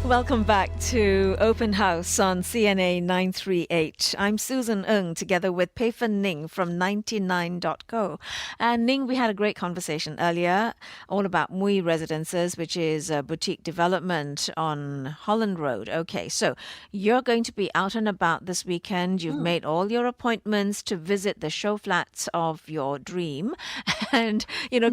Welcome back to Open House on CNA 938. I'm Susan Ng, together with Pei Fen Ning from 99.co. And Ning, we had a great conversation earlier all about Mui Residences, which is a boutique development on Holland Road. Okay, so you're going to be out and about this weekend. You've made all your appointments to visit the show flats of your dream. And,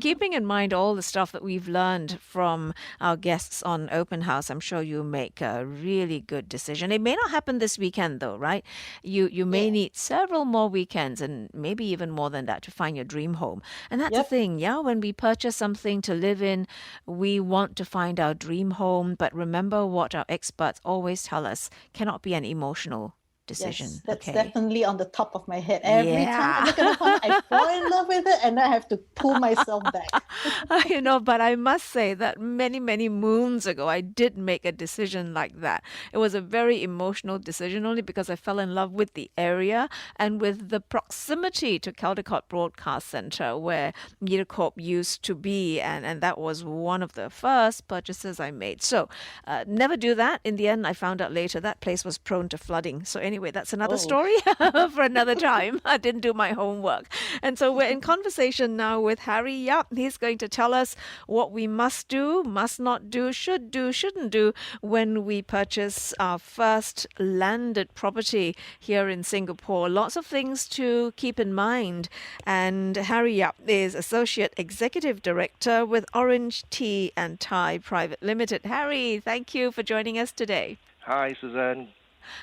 keeping in mind all the stuff that we've learned from our guests on Open House, I'm sure you make a really good decision. It may not happen this weekend though, right? You may need several more weekends and maybe even more than that to find your dream home. And that's the thing, yeah, when we purchase something to live in, we want to find our dream home, but remember what our experts always tell us, cannot be an emotional decision. Yes, that's definitely on the top of my head. Every time I look at the corner, I fall in love with it and I have to pull myself back. But I must say that many, many moons ago, I did make a decision like that. It was a very emotional decision only because I fell in love with the area and with the proximity to Caldecott Broadcast Centre where MediaCorp used to be. And that was one of the first purchases I made. So never do that. In the end, I found out later that place was prone to flooding. So anyway, that's another story for another time. I didn't do my homework. And so we're in conversation now with Harry Yap. He's going to tell us what we must do, must not do, should do, shouldn't do when we purchase our first landed property here in Singapore. Lots of things to keep in mind. And Harry Yap is Associate Executive Director with Orange Tea and Thai Private Limited. Harry, thank you for joining us today. Hi, Suzanne.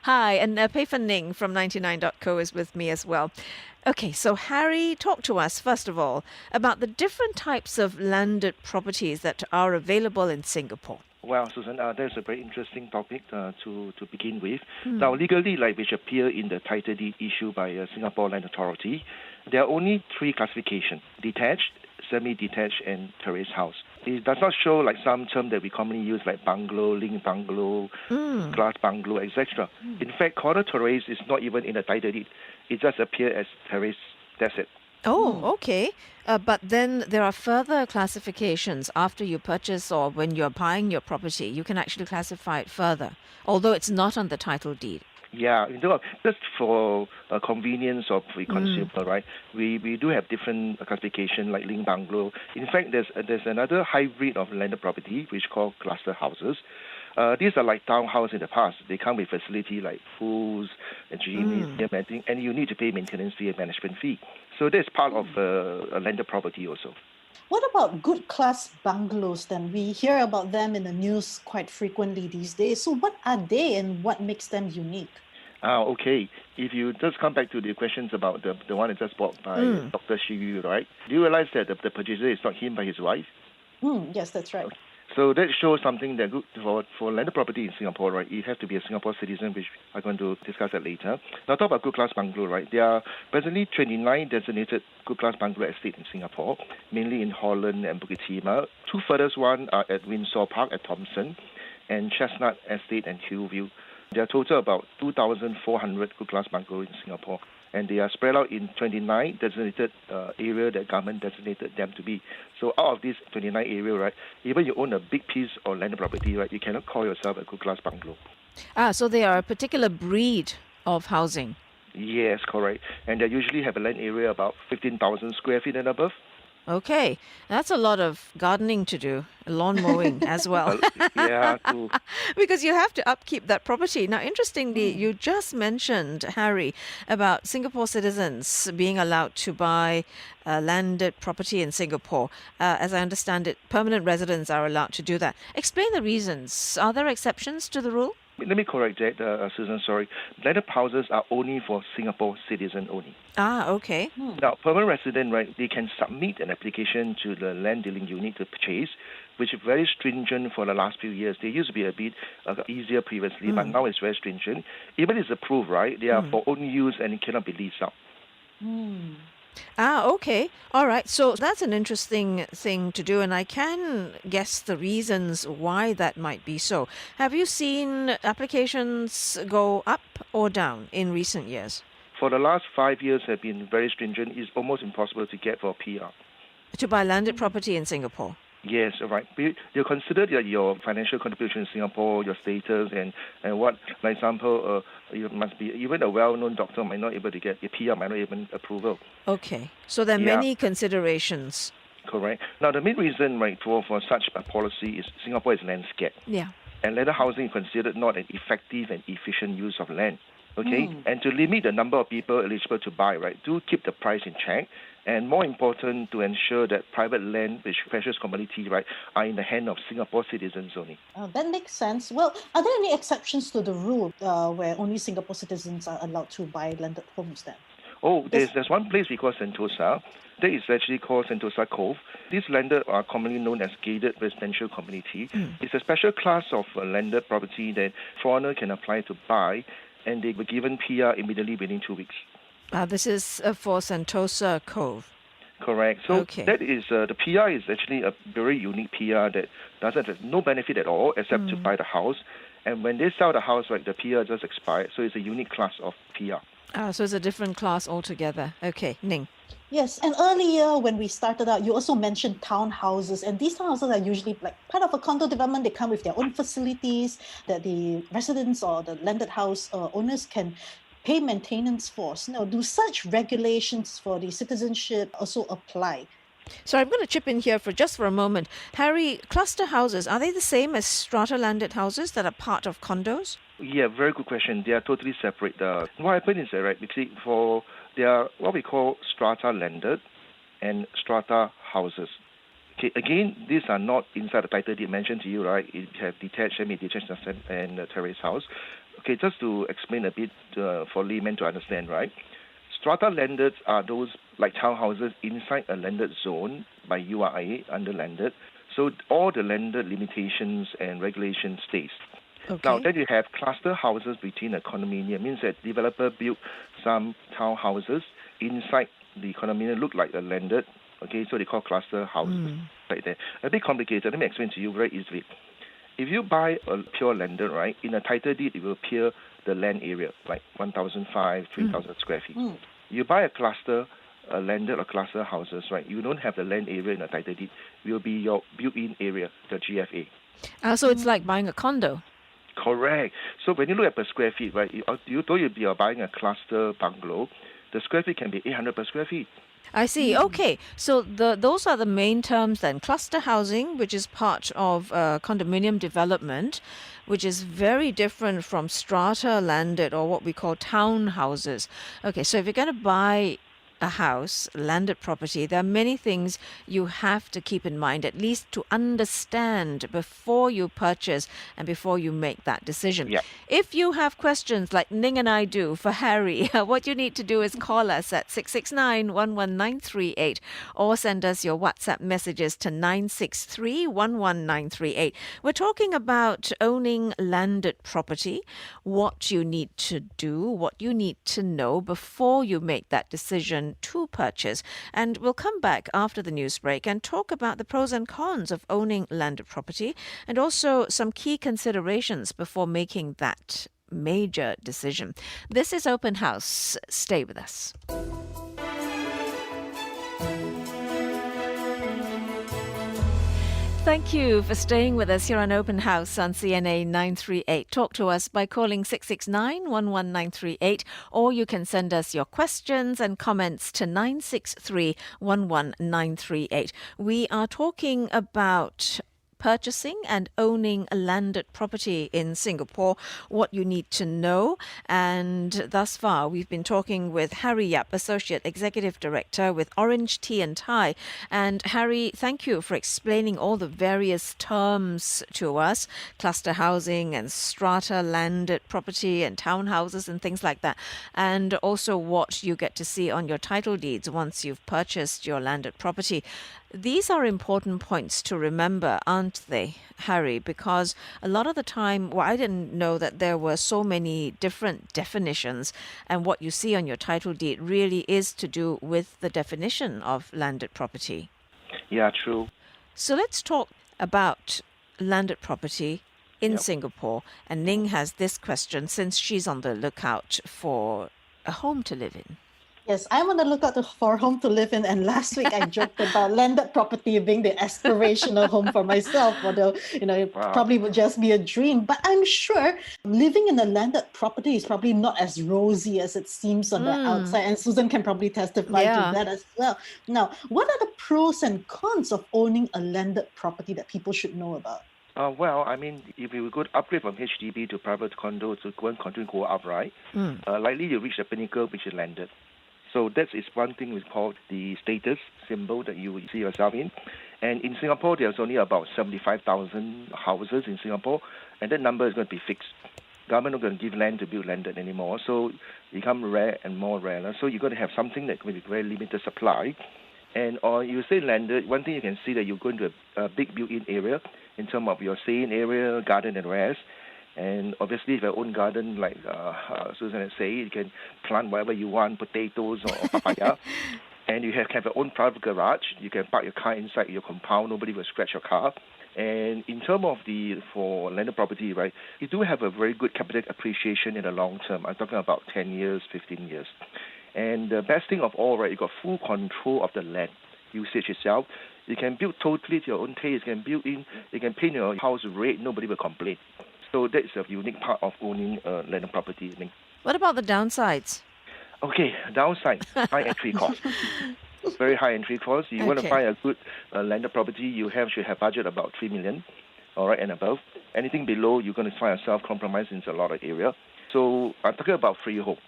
Hi, and Pei Fen Ning from 99.co is with me as well. Okay, so Harry, talk to us, first of all, about the different types of landed properties that are available in Singapore. Well, Susan, that's a very interesting topic to begin with. Now, legally, which appear in the title deed issued by Singapore Land Authority, there are only three classifications: detached, semi-detached, and terrace house. It does not show some term that we commonly use like bungalow, link bungalow, glass bungalow, etc. In fact, corner terrace is not even in the title deed. It just appears as terrace. That's it. Oh, okay. But then there are further classifications after you purchase or when you're buying your property. You can actually classify it further, although it's not on the title deed. Yeah, just for convenience of the consumer, right? We do have different classification like link bungalow. In fact, there's another hybrid of landed property which called cluster houses. These are like townhouse in the past. They come with facility like pools, and gymnasium, and you need to pay maintenance fee and management fee. So that's part of a landed property also. What about good class bungalows then? We hear about them in the news quite frequently these days. So what are they and what makes them unique? Okay. If you just come back to the questions about the one that just bought by Dr. Shi Yu, right? Do you realize that the purchaser is not him but his wife? Yes, that's right. So that shows something that good for landed property in Singapore, right? You have to be a Singapore citizen, which I'm going to discuss that later. Now, talk about good class bungalow, right? There are presently 29 designated good class bungalow estates in Singapore, mainly in Holland and Bukit Timah. Two furthest one are at Windsor Park at Thomson, and Chestnut Estate and Hillview. There are total about 2,400 good class bungalows in Singapore, and they are spread out in 29 designated area that government designated them to be. So out of this 29 area, right, even you own a big piece of landed property, right, you cannot call yourself a good class bungalow. So they are a particular breed of housing. Yes, correct. And they usually have a land area about 15,000 square feet and above. Okay, that's a lot of gardening to do, lawn mowing as well. Yeah, too. Because you have to upkeep that property. Now, interestingly, you just mentioned, Harry, about Singapore citizens being allowed to buy landed property in Singapore. As I understand it, permanent residents are allowed to do that. Explain the reasons. Are there exceptions to the rule? Let me correct that, Susan, sorry. Landed houses are only for Singapore citizens only. Okay. Now, permanent resident, right, they can submit an application to the land dealing unit to purchase, which is very stringent for the last few years. They used to be a bit easier previously, but now it's very stringent. Even if it's approved, right, they are for own use and it cannot be leased out. Okay. All right. So that's an interesting thing to do, and I can guess the reasons why that might be so. Have you seen applications go up or down in recent years? For the last 5 years have been very stringent. It's almost impossible to get for PR. To buy landed property in Singapore? Yes, right. You consider your financial contribution in Singapore, your status, and what, for example, you must be, even a well-known doctor might not able to get, a PR might not even approval. Okay. So there are Yeah. many considerations. Correct. Now, the main reason, right, for such a policy is Singapore is landscape. Yeah. And landed housing is considered not an effective and efficient use of land. Okay? And to limit the number of people eligible to buy, right, do keep the price in check. And more important, to ensure that private land, which precious commodity, right, are in the hand of Singapore citizens only. That makes sense. Well, are there any exceptions to the rule where only Singapore citizens are allowed to buy landed homes then? Oh, there's one place we call Sentosa. That is actually called Sentosa Cove. These landed are commonly known as gated residential community. It's a special class of landed property that foreigner can apply to buy, and they were given PR immediately within 2 weeks. This is for Sentosa Cove. Correct. So Okay. that is the PR is actually a very unique PR that doesn't have no benefit at all except to buy the house. And when they sell the house, right, the PR just expired. So it's a unique class of PR. So it's a different class altogether. Okay, Ning. Yes, and earlier when we started out, you also mentioned townhouses, and these townhouses are usually like part of a condo development. They come with their own facilities that the residents or the landed house owners can pay maintenance for. So now, do such regulations for the citizenship also apply? So I'm going to chip in here for a moment. Harry, cluster houses, are they the same as strata landed houses that are part of condos? Yeah, very good question. They are totally separate. What happened is that, right, because they are what we call strata landed and strata houses. Okay, again, these are not inside the title deed mentioned to you, right? It have detached, semi-detached, and terrace house. Okay, just to explain a bit for laymen to understand, right? Strata landed are those like townhouses inside a landed zone by URA under landed. So all the landed limitations and regulations stays. Okay. Now, then you have cluster houses between a condominium. Means that developer built some townhouses inside the condominium, look like a landed. Okay, so they call cluster houses. Right there. A bit complicated. Let me explain to you very easily. If you buy a pure landed, right, in a title deed, it will appear the land area, like 1,500, 3,000 square feet. You buy a cluster, a landed or cluster houses, right, you don't have the land area in a title deed. It will be your built-in area, the GFA. So it's like buying a condo. Correct. So when you look at per square feet, right, you are buying a cluster bungalow, the square feet can be 800 per square feet. I see. Okay. So those are the main terms then. Cluster housing, which is part of condominium development, which is very different from strata landed or what we call townhouses. Okay. So if you're going to buy a house, landed property, there are many things you have to keep in mind, at least to understand before you purchase and before you make that decision. Yeah. If you have questions like Ning and I do for Harry, what you need to do is call us at 669-11938 or send us your WhatsApp messages to 963-11938. We're talking about owning landed property, what you need to do, what you need to know before you make that decision to purchase. And we'll come back after the news break and talk about the pros and cons of owning landed property and also some key considerations before making that major decision. This is Open House. Stay with us. Thank you for staying with us here on Open House on CNA 938. Talk to us by calling 669-11938 or you can send us your questions and comments to 963-11938. We are talking about purchasing and owning a landed property in Singapore, what you need to know. And thus far, we've been talking with Harry Yap, Associate Executive Director with Orange Tea and Thai. And Harry, thank you for explaining all the various terms to us, cluster housing and strata landed property and townhouses and things like that. And also what you get to see on your title deeds once you've purchased your landed property. These are important points to remember, aren't they, Harry? Because a lot of the time, I didn't know that there were so many different definitions, and what you see on your title deed really is to do with the definition of landed property. Yeah, true. So let's talk about landed property in Singapore. And Ning has this question since she's on the lookout for a home to live in. Yes, I'm on the lookout for a home to live in. And last week I joked about landed property being the aspirational home for myself, although, it Wow. probably would just be a dream. But I'm sure living in a landed property is probably not as rosy as it seems on the Mm, outside. And Susan can probably testify to yeah. that as well. Now, what are the pros and cons of owning a landed property that people should know about? Well, I mean, if you go to upgrade from HDB to private condo to go and continue to go up, right? Mm. Likely you reach the pinnacle, which is landed. So that is one thing we call the status symbol that you see yourself in. And in Singapore, there's only about 75,000 houses in Singapore, and that number is going to be fixed. Government not going to give land to build landed anymore, so it become rare and more rare. So you're going to have something that will be very limited supply. And or you say landed, one thing you can see that you go into a big built-in area in terms of your staying area, garden and rest. And obviously, if you have your own garden, like Susan had said, you can plant whatever you want, potatoes or papaya. And you have your own private garage. You can park your car inside your compound. Nobody will scratch your car. And in terms of for landed property, right, you do have a very good capital appreciation in the long term. I'm talking about 10 years, 15 years. And the best thing of all, right, you got full control of the land usage itself. You can build totally to your own taste. You can you can paint your house red. Nobody will complain. So that's a unique part of owning a landed property. I think. What about the downsides? Okay, downside, high entry cost. Very high entry cost. You want to Okay. find a good landed property, should have budget about 3 million, all right, and above. Anything below, you're going to find yourself compromised in a lot of area. So I'm talking about freehold.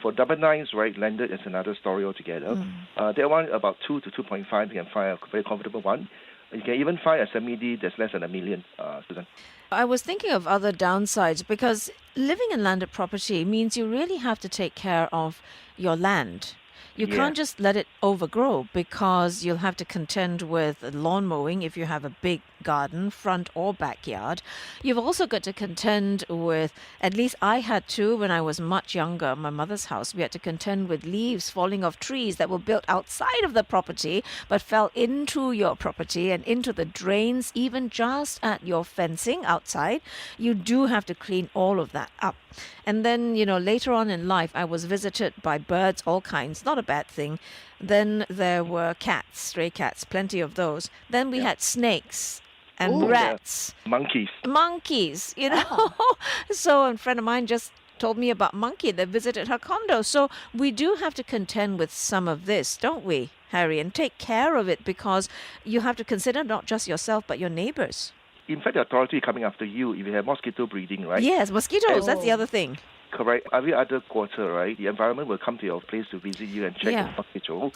For double nines, right, landed is another story altogether. That one about 2 to 2.5, you can find a very comfortable one. You can even find a semi-D that's less than a million, Susan. I was thinking of other downsides because living in landed property means you really have to take care of your land. You Yeah. can't just let it overgrow because you'll have to contend with lawn mowing if you have a big garden, front or backyard. You've also got to contend with, at least I had to when I was much younger, my mother's house, we had to contend with leaves falling off trees that were built outside of the property but fell into your property and into the drains, even just at your fencing outside. You do have to clean all of that up. And then, later on in life, I was visited by birds, all kinds, not a bad thing. Then there were cats, stray cats, plenty of those. Then we had snakes and Ooh. rats, Monkeys. monkeys. So a friend of mine just told me about monkey that visited her condo. So we do have to contend with some of this, don't we, Harry? And take care of it because you have to consider not just yourself, but your neighbors. In fact, the authority is coming after you if you have mosquito breeding, right? Yes, mosquitoes, that's the Oh. other thing. Correct. Every other quarter, right, the environment will come to your place to visit you and check Yeah. the mosquito.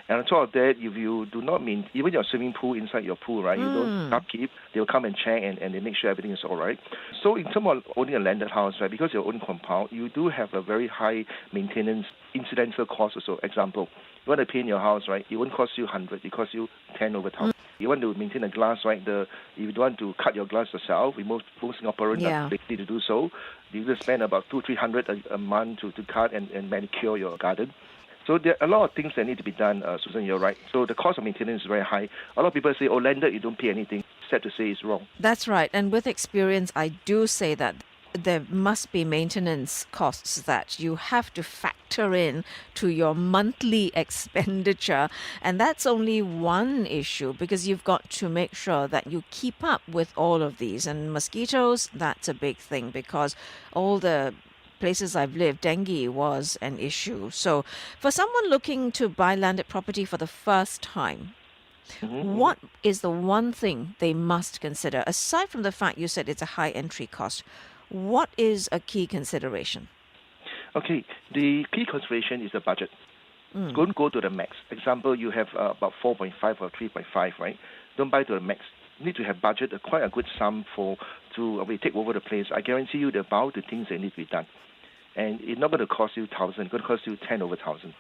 And on top of that, if you do not even your swimming pool inside your pool, right, you don't upkeep, they'll come and check and they make sure everything is all right. So in terms of owning a landed house, right, because your own compound, you do have a very high maintenance incidental cost also. Example, you want to paint your house, right, it won't cost you 100, it costs you 10 over 1,000. You want to maintain the glass, right? If you don't want to cut your glass yourself, most Singaporeans Yeah. are likely to do so. You will spend about 200-300 a month to cut and manicure your garden. So there are a lot of things that need to be done, Susan, you're right. So the cost of maintenance is very high. A lot of people say, oh, landed, you don't pay anything. Sad to say it's wrong. That's right. And with experience, I do say that there must be maintenance costs that you have to factor in to your monthly expenditure. And that's only one issue because you've got to make sure that you keep up with all of these. And mosquitoes, that's a big thing because all the places I've lived, dengue was an issue. So for someone looking to buy landed property for the first time, what is the one thing they must consider? Aside from the fact you said it's a high entry cost, what is a key consideration? Okay, the key consideration is the budget. Don't go to the max. Example, you have about 4.5 or 3.5, right? Don't buy to the max. You need to have budget, quite a good sum to take over the place. I guarantee you the bulk of the things that need to be done. And it's not going to cost you 1,000, it's going to cost you 10 over 1,000.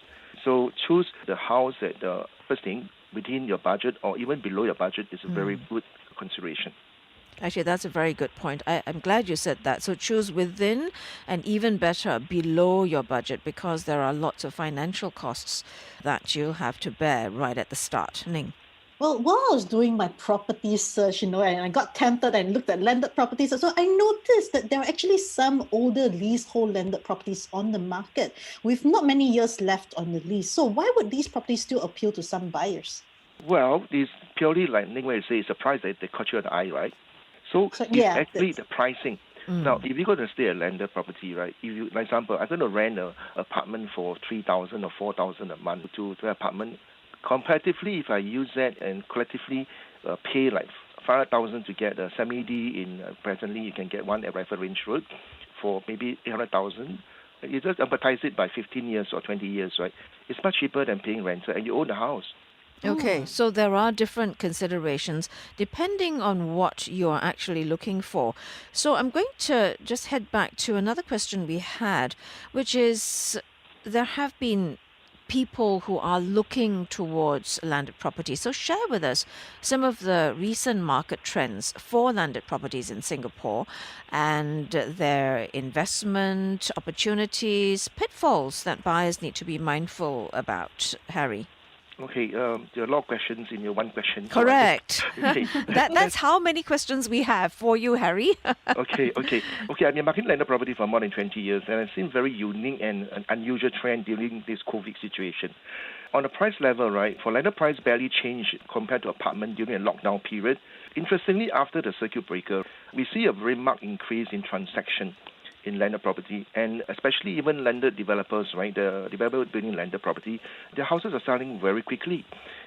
So choose the house that the first thing within your budget or even below your budget is a very good consideration. Actually, that's a very good point. I'm glad you said that. So choose within and even better below your budget because there are lots of financial costs that you'll have to bear right at the start. Ning. Well, while I was doing my property search, and I got tempted and looked at landed properties, so I noticed that there are actually some older leasehold landed properties on the market with not many years left on the lease. So why would these properties still appeal to some buyers? Well, it's purely like Ning Wei say, it's a price that they caught you at the eye, right? So So it's yeah, actually the pricing. Now, if you're going to stay a landed property, right? If you, for example, I'm going to rent an apartment for 3,000 or 4,000 a month to an apartment. Comparatively, if I use that and collectively pay like 500,000 to get a semi-D in presently, you can get one at Rifle Range Road for maybe 800,000. You just amortize it by 15 years or 20 years, right? It's much cheaper than paying rental, and you own the house. Okay, so there are different considerations depending on what you're actually looking for. So I'm going to just head back to another question we had, which is there have been people who are looking towards landed property. So share with us some of the recent market trends for landed properties in Singapore and their investment opportunities, pitfalls that buyers need to be mindful about, Harry. Okay, there are a lot of questions in your one question. so I Correct. Okay. That's how many questions we have for you, Harry. Okay. I've been marketing landed property for more than 20 years, and I've seen very unique and an unusual trend during this COVID situation. On the price level, right, for landed price barely changed compared to apartment during a lockdown period. Interestingly, after the circuit breaker, we see a very marked increase in transaction in landed property, and especially even landed developers, right, the developer building landed property, their houses are selling very quickly.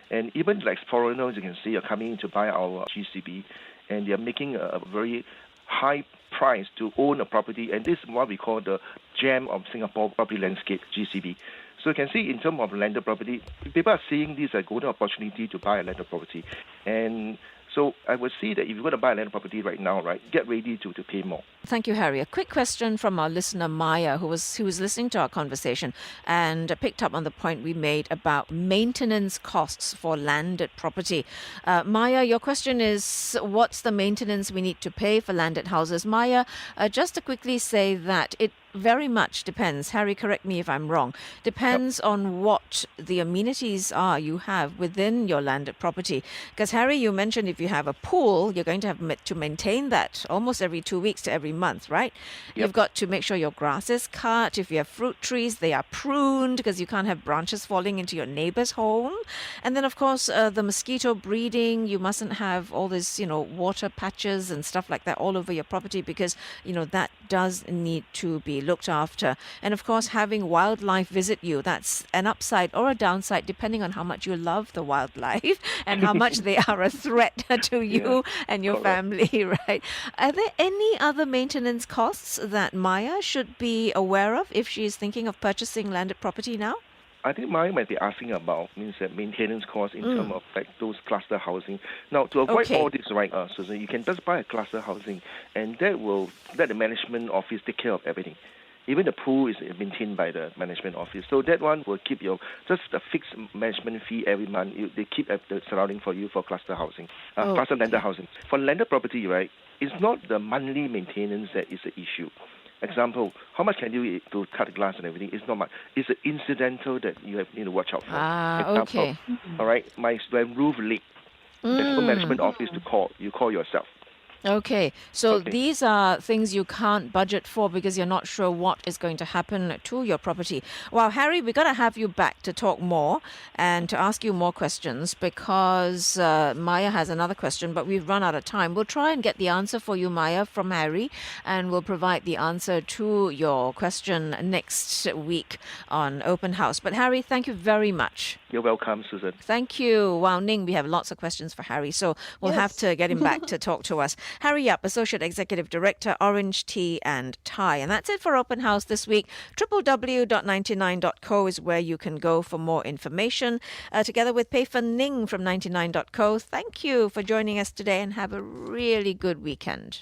And even like foreigners, you can see, are coming in to buy our GCB, and they're making a very high price to own a property, and this is what we call the gem of Singapore property landscape, GCB. So you can see in terms of landed property, people are seeing this as a golden opportunity to buy a landed property. And so I would see that if you're going to buy a landed property right now, right, get ready to pay more. Thank you, Harry. A quick question from our listener Maya, who was listening to our conversation and picked up on the point we made about maintenance costs for landed property. Maya, your question is, what's the maintenance we need to pay for landed houses? Maya, just to quickly say that it very much depends. Harry, correct me if I'm wrong. Depends on what the amenities are you have within your landed property. Because Harry, you mentioned if you have a pool, you're going to have to maintain that almost every 2 weeks to every month, right? You've got to make sure your grass is cut. If you have fruit trees, they are pruned because you can't have branches falling into your neighbor's home. And then, of course, the mosquito breeding, you mustn't have all this, water patches and stuff like that all over your property because, that does need to be looked after. And of course, having wildlife visit you, that's an upside or a downside depending on how much you love the wildlife and how much they are a threat to you and your family, right? Are there any other maintenance costs that Maya should be aware of if she is thinking of purchasing landed property now? I think Maya might be asking about means that maintenance costs in terms of like those cluster housing. Now, to avoid all this, right, Susan, you can just buy a cluster housing, and that will let the management office take care of everything. Even the pool is maintained by the management office. So that one will keep just a fixed management fee every month. They keep the surrounding for you for cluster housing, cluster landed housing. For landed property, right, it's not the monthly maintenance that is the issue. Example, how much can you eat to cut the glass and everything? It's not much. It's the incidental that you need to watch out for. Example, Okay. All right, my roof leak. There's no management office to call. You call yourself. Okay, so Okay. these are things you can't budget for because you're not sure what is going to happen to your property. Well, Harry, we're going to have you back to talk more and to ask you more questions because Maya has another question, but we've run out of time. We'll try and get the answer for you, Maya, from Harry, and we'll provide the answer to your question next week on Open House. But Harry, thank you very much. You're welcome, Susan. Thank you. Wow, Ning, we have lots of questions for Harry, so we'll have to get him back to talk to us. Harry Yap, Associate Executive Director, Orange Tea and Thai. And that's it for Open House this week. www.99.co is where you can go for more information. Together with Pei Fen Ning from 99.co, thank you for joining us today and have a really good weekend.